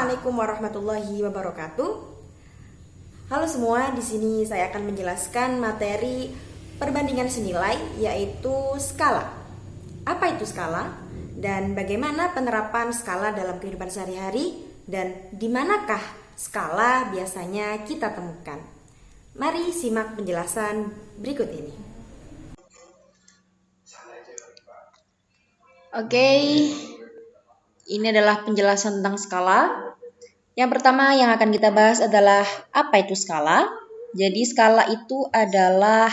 Assalamualaikum warahmatullahi wabarakatuh. Halo semua, di sini saya akan menjelaskan materi perbandingan senilai, yaitu skala. Apa itu skala? Dan bagaimana penerapan skala dalam kehidupan sehari-hari? Dan di manakah skala biasanya kita temukan? Mari simak penjelasan berikut ini. Oke, ini adalah penjelasan tentang skala. Yang pertama yang akan kita bahas adalah apa itu skala. Jadi skala itu adalah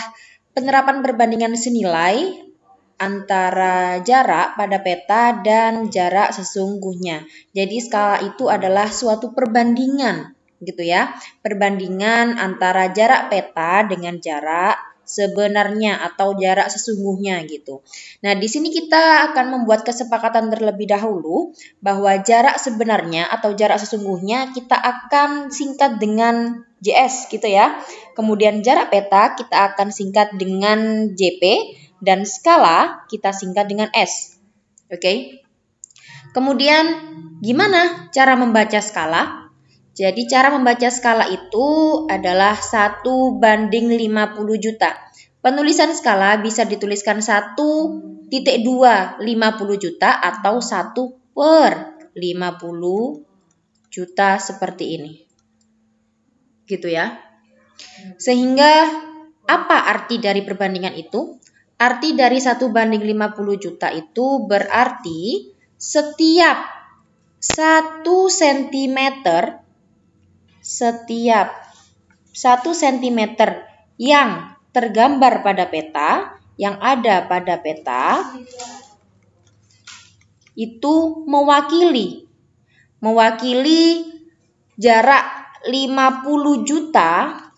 penerapan perbandingan senilai antara jarak pada peta dan jarak sesungguhnya. Jadi skala itu adalah suatu perbandingan, gitu ya. Perbandingan antara jarak peta dengan jarak sebenarnya atau jarak sesungguhnya gitu. Nah, di sini kita akan membuat kesepakatan terlebih dahulu bahwa jarak sebenarnya atau jarak sesungguhnya kita akan singkat dengan JS gitu ya. Kemudian jarak peta kita akan singkat dengan JP dan skala kita singkat dengan S. Oke. Kemudian gimana cara membaca skala? Jadi cara membaca skala itu adalah 1 banding 50 juta. Penulisan skala bisa dituliskan 1,2 50 juta atau 1/50 juta seperti ini. Gitu ya. Sehingga apa arti dari perbandingan itu? Arti dari 1 banding 50 juta itu berarti setiap 1 cm yang tergambar pada peta, yang ada pada peta, itu mewakili jarak 50 juta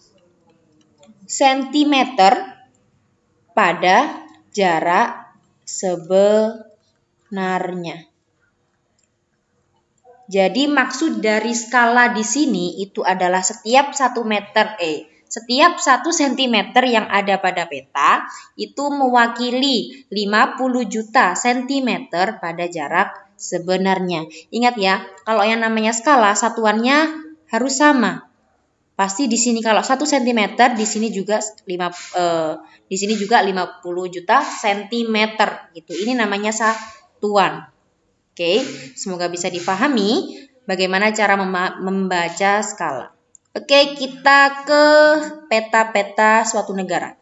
sentimeter pada jarak sebenarnya. Jadi maksud dari skala di sini itu adalah setiap 1 cm yang ada pada peta itu mewakili 50 juta cm pada jarak sebenarnya. Ingat ya, kalau yang namanya skala satuannya harus sama. Pasti di sini kalau 1 cm di sini juga 50 juta centimeter gitu. Ini namanya satuan. Oke, semoga bisa dipahami bagaimana cara membaca skala. Oke, kita ke peta-peta suatu negara.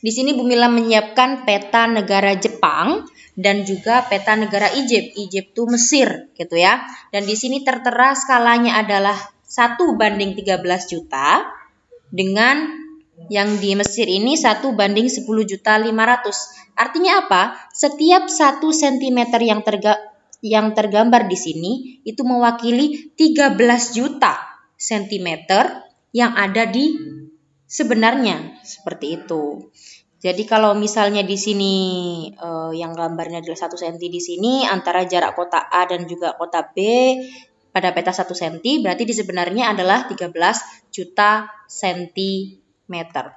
Di sini Bu Mila menyiapkan peta negara Jepang dan juga peta negara Egypt. Egypt itu Mesir, gitu ya. Dan di sini tertera skalanya adalah 1 banding 13 juta dengan yang di Mesir ini 1 banding 10.500.000. Artinya apa? Setiap 1 cm yang tergambar di sini itu mewakili 13 juta sentimeter yang ada di sebenarnya, seperti itu. Jadi kalau misalnya di sini yang gambarnya adalah 1 cm di sini antara jarak kota A dan juga kota B pada peta 1 cm, berarti di sebenarnya adalah 13 juta sentimeter.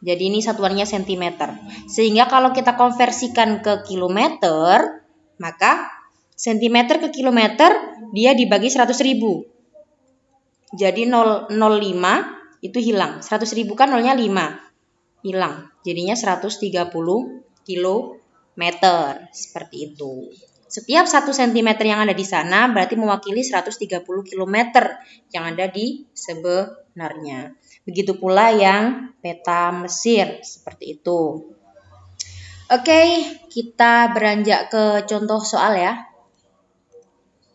Jadi ini satuannya sentimeter. Sehingga kalau kita konversikan ke kilometer, maka sentimeter ke kilometer dia dibagi 100.000. Jadi 0,05 itu hilang. 100.000 kan nolnya 5. Hilang. Jadinya 130 kilometer. Seperti itu. Setiap 1 cm yang ada di sana berarti mewakili 130 km yang ada di sebenarnya. Begitu pula yang peta Mesir, seperti itu. Oke, kita beranjak ke contoh soal ya.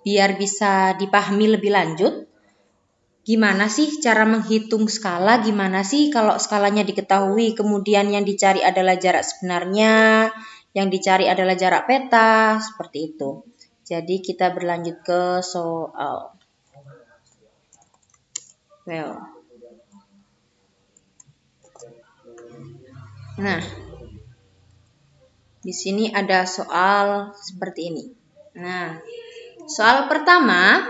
Biar bisa dipahami lebih lanjut. Gimana sih cara menghitung skala? Gimana sih kalau skalanya diketahui, kemudian yang dicari adalah jarak sebenarnya, yang dicari adalah jarak peta, seperti itu. Jadi kita berlanjut ke soal. Nah, di sini ada soal seperti ini. Nah, soal pertama,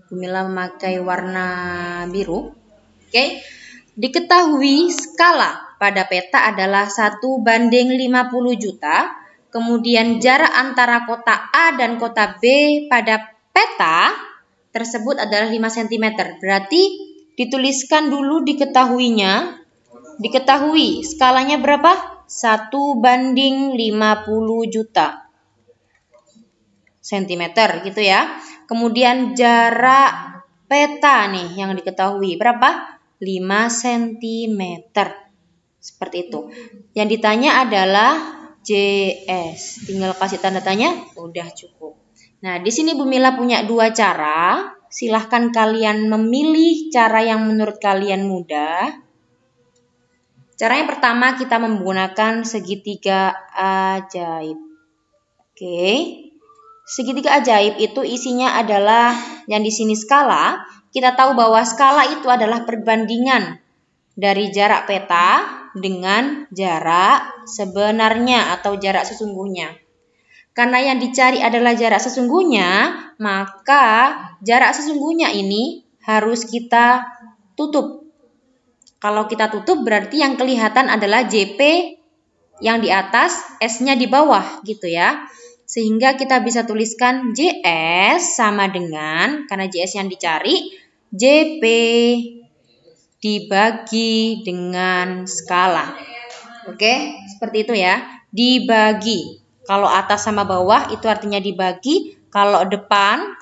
Bu Mila memakai warna biru. Oke. Diketahui skala pada peta adalah 1 banding 50 juta kemudian jarak antara kota A dan kota B pada peta tersebut adalah 5 cm. Berarti dituliskan dulu diketahuinya. Diketahui skalanya berapa? 1:50 juta cm gitu ya. Kemudian jarak peta nih yang diketahui berapa? 5 cm. Seperti itu. Yang ditanya adalah JS. Tinggal kasih tanda tanya, udah cukup. Nah, di sini Bu Mila punya 2 cara. Silahkan kalian memilih cara yang menurut kalian mudah. Cara yang pertama kita menggunakan segitiga ajaib. Oke. Segitiga ajaib itu isinya adalah yang di sini skala. Kita tahu bahwa skala itu adalah perbandingan dari jarak peta dengan jarak sebenarnya atau jarak sesungguhnya. Karena yang dicari adalah jarak sesungguhnya, maka jarak sesungguhnya ini harus kita tutup. Kalau kita tutup berarti yang kelihatan adalah JP yang di atas, S-nya di bawah gitu ya. Sehingga kita bisa tuliskan JS sama dengan, karena JS yang dicari, JP dibagi dengan skala. Oke, seperti itu ya. Dibagi. Kalau atas sama bawah itu artinya dibagi. Kalau depan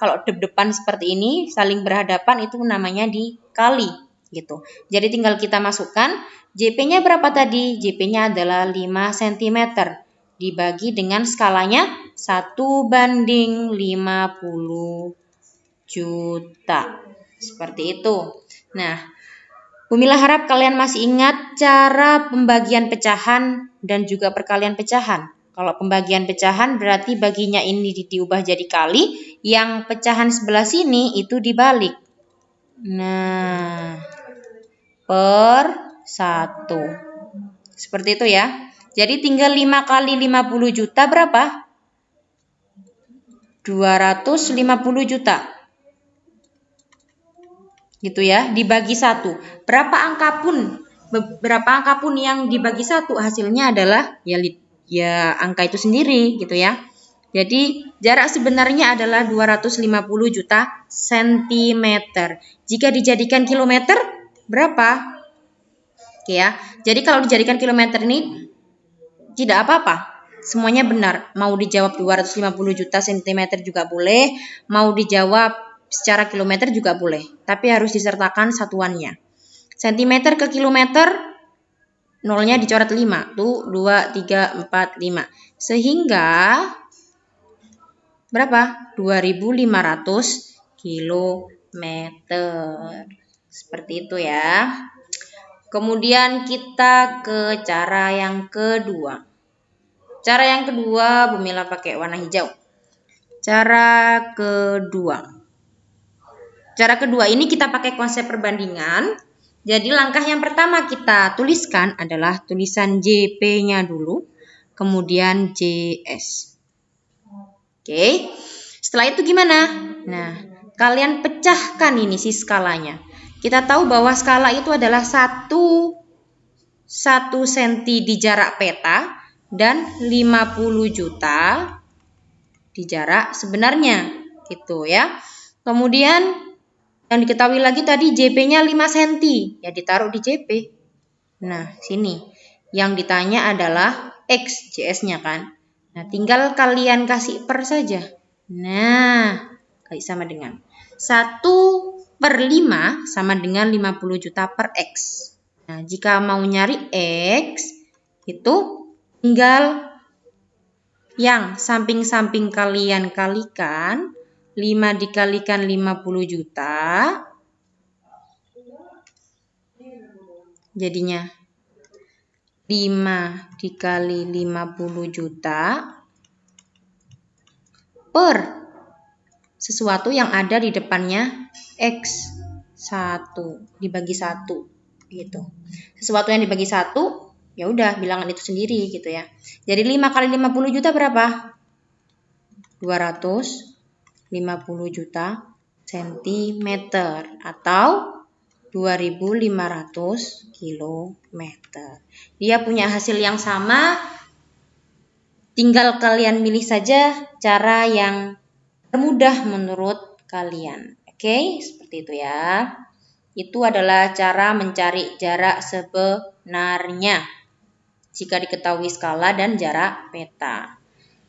seperti ini saling berhadapan itu namanya dikali gitu. Jadi tinggal kita masukkan JP-nya berapa tadi? JP-nya adalah 5 cm. Dibagi dengan skalanya 1:50 juta. Seperti itu. Nah, Bu Mila harap kalian masih ingat cara pembagian pecahan dan juga perkalian pecahan. Kalau pembagian pecahan berarti baginya ini diubah jadi kali, yang pecahan sebelah sini itu dibalik. Nah, per 1. Seperti itu ya. Jadi tinggal 5 kali 50 juta berapa? 250 juta. Gitu ya, dibagi 1. Berapa angka pun yang dibagi 1 hasilnya adalah ya angka itu sendiri gitu ya. Jadi jarak sebenarnya adalah 250 juta cm. Jika dijadikan kilometer berapa? Oke ya. Jadi kalau dijadikan kilometer ini tidak apa-apa. Semuanya benar. Mau dijawab 250 juta cm juga boleh, mau dijawab secara kilometer juga boleh. Tapi harus disertakan satuannya. Centimeter ke kilometer nolnya dicoret 5. Tuh 2, 3, 4, 5. Sehingga berapa? 2500 kilometer. Seperti itu ya. Kemudian kita ke cara yang kedua. Cara yang kedua Bu Mila pakai warna hijau. Cara kedua ini kita pakai konsep perbandingan. Jadi langkah yang pertama kita tuliskan adalah tulisan JP-nya dulu, kemudian JS. Oke. Setelah itu gimana? Nah, kalian pecahkan ini si skalanya. Kita tahu bahwa skala itu adalah 1 cm di jarak peta dan 50 juta di jarak sebenarnya. Gitu ya. Kemudian yang diketahui lagi tadi JP-nya 5 cm. Ya ditaruh di JP. Nah, sini. Yang ditanya adalah X, JS-nya kan. Nah, tinggal kalian kasih per saja. Nah, kasih sama dengan 1/5 sama dengan 50 juta per X. Nah, jika mau nyari X, itu tinggal yang samping-samping kalian kalikan. 5 dikalikan 50 juta. Jadinya 5 dikali 50 juta per sesuatu yang ada di depannya X1 dibagi 1 gitu. Sesuatu yang dibagi 1 ya udah bilangan itu sendiri gitu ya. Jadi 5 kali 50 juta berapa? 250 juta centimeter atau 2500 kilometer. Dia punya hasil yang sama Tinggal kalian milih saja cara yang termudah menurut kalian. Oke, seperti itu ya. Itu adalah cara mencari jarak sebenarnya jika diketahui skala dan jarak peta.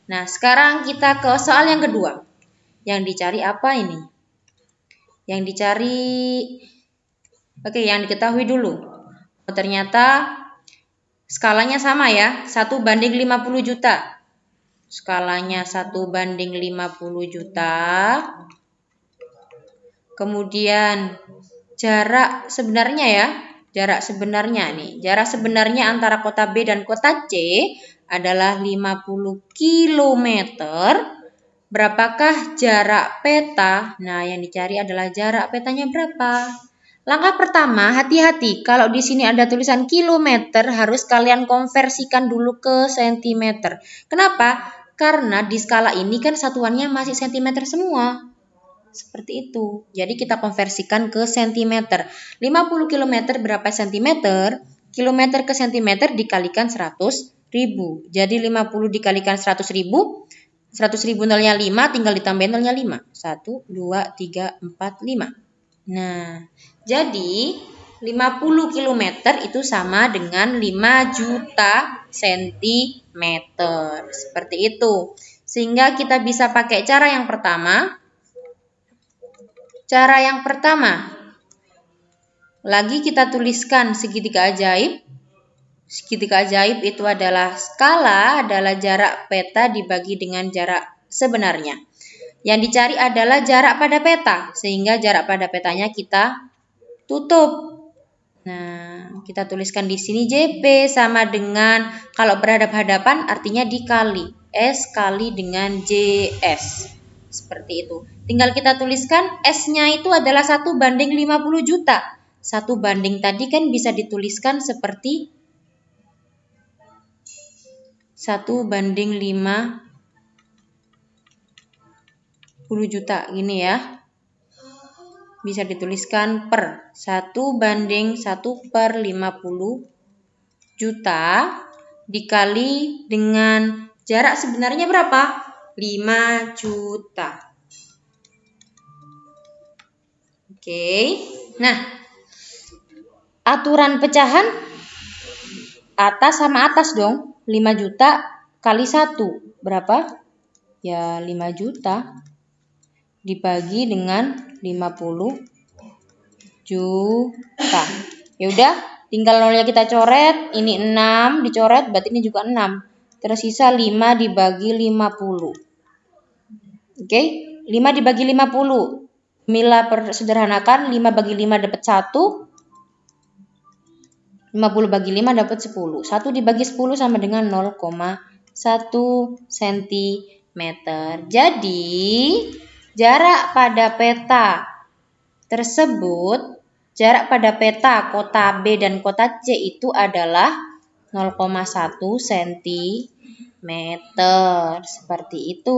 Nah, sekarang kita ke soal yang kedua. Yang dicari apa ini? Yang dicari, yang diketahui dulu. Oh, ternyata skalanya sama ya, 1:50 juta. Skalanya 1:50 juta. Kemudian jarak sebenarnya ya, jarak sebenarnya antara kota B dan kota C adalah 50 km. Berapakah jarak peta? Nah, yang dicari adalah jarak petanya berapa. Langkah pertama, hati-hati. Kalau di sini ada tulisan kilometer, harus kalian konversikan dulu ke sentimeter. Kenapa? Karena di skala ini kan satuannya masih sentimeter semua. Seperti itu. Jadi kita konversikan ke sentimeter. 50 km berapa sentimeter? Kilometer ke sentimeter dikalikan 100.000. Jadi 50 dikalikan 100.000. 100.000 nolnya 5, tinggal ditambahin nolnya 5. 1, 2, 3, 4, 5. Nah, jadi 50 km itu sama dengan 5 juta sentimeter. Seperti itu. Sehingga kita bisa pakai cara yang pertama. Cara yang pertama, lagi kita tuliskan segitiga ajaib. Segitiga ajaib itu adalah skala, adalah jarak peta dibagi dengan jarak sebenarnya. Yang dicari adalah jarak pada peta, sehingga jarak pada petanya kita tutup. Nah, kita tuliskan di sini JP sama dengan, kalau berhadap-hadapan artinya dikali. S kali dengan JS. Seperti itu. Tinggal kita tuliskan S-nya itu adalah 1:50 juta. 1 tadi kan bisa dituliskan seperti 1:50 juta. Gini ya. Bisa dituliskan per 1:1/50 juta dikali dengan jarak sebenarnya berapa? 5 juta. Oke. Nah, aturan pecahan atas sama atas dong. 5 juta kali 1 berapa? Ya 5 juta dibagi dengan 50 juta. Ya udah, tinggal nolnya kita coret. Ini 6 dicoret, berarti ini juga 6. Tersisa 5 dibagi 50. Oke, 5 dibagi 50. Mila persederhanakan, 5 bagi 5 dapat 1. 50 bagi 5 dapat 10. 1 dibagi 10 sama dengan 0,1 cm. Jadi, jarak pada peta tersebut, jarak pada peta kota B dan kota C itu adalah 0,1 cm. Seperti itu.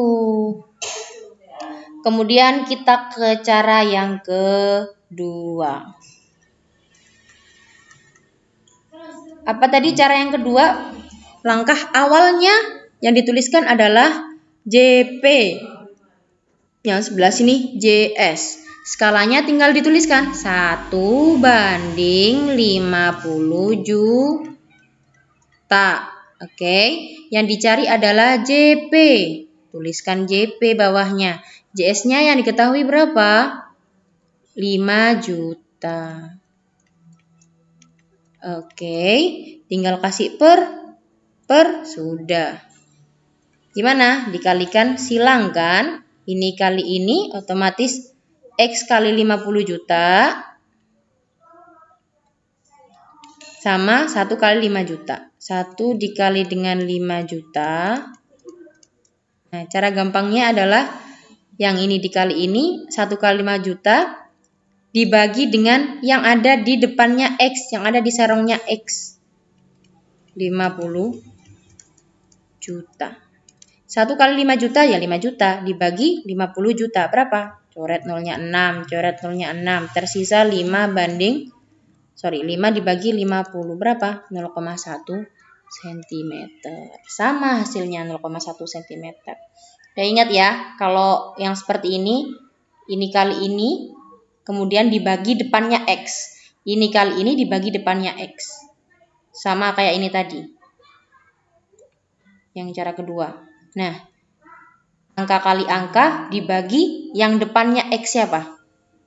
Kemudian kita ke cara yang kedua. Apa tadi cara yang kedua? Langkah awalnya yang dituliskan adalah JP. Yang sebelah sini JS. Skalanya tinggal dituliskan 1:50 juta. Oke, yang dicari adalah JP. Tuliskan JP bawahnya. JS-nya yang diketahui berapa? 5 juta. Oke, tinggal kasih per sudah. Gimana? Dikalikan silang kan? Ini kali ini otomatis X kali 50 juta sama 1 kali 5 juta. 1 dikali dengan 5 juta. Nah, cara gampangnya adalah yang ini dikali ini, 1 kali 5 juta dibagi dengan yang ada di depannya X, yang ada di serongnya X. 50 juta. 1 kali 5 juta ya 5 juta dibagi 50 juta. Berapa? Coret nolnya 6, coret nolnya 6. Tersisa 5 dibagi 50. Berapa? 0,1 cm. Sama hasilnya 0,1 cm. Dan ingat ya, kalau yang seperti ini kali ini, kemudian dibagi depannya X. Ini kali ini dibagi depannya X. Sama kayak ini tadi. Yang cara kedua. Nah, angka kali angka dibagi yang depannya X siapa?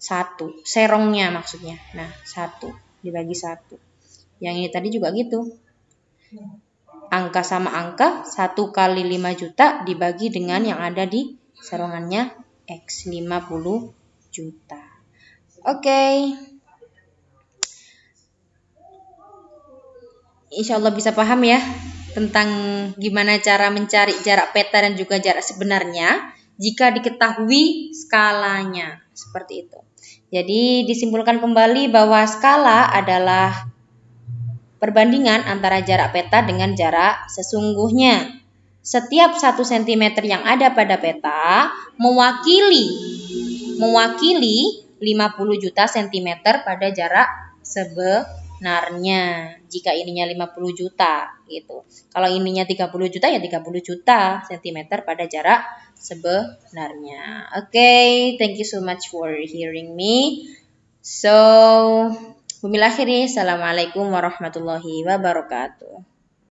1. Serongnya maksudnya. Nah, 1 dibagi 1. Yang ini tadi juga gitu. Angka sama angka, 1 kali 5 juta dibagi dengan yang ada di serongannya X, 50 juta. Oke. Insya Allah bisa paham ya tentang gimana cara mencari jarak peta dan juga jarak sebenarnya jika diketahui skalanya. Seperti itu. Jadi disimpulkan kembali bahwa skala adalah perbandingan antara jarak peta dengan jarak sesungguhnya. Setiap 1 cm yang ada pada peta mewakili 50 juta cm pada jarak sebenarnya. Jika ininya 50 juta gitu. Kalau ininya 30 juta ya 30 juta cm pada jarak sebenarnya. Oke, thank you so much for hearing me. So, wabillahi akhiri, assalamualaikum warahmatullahi wabarakatuh.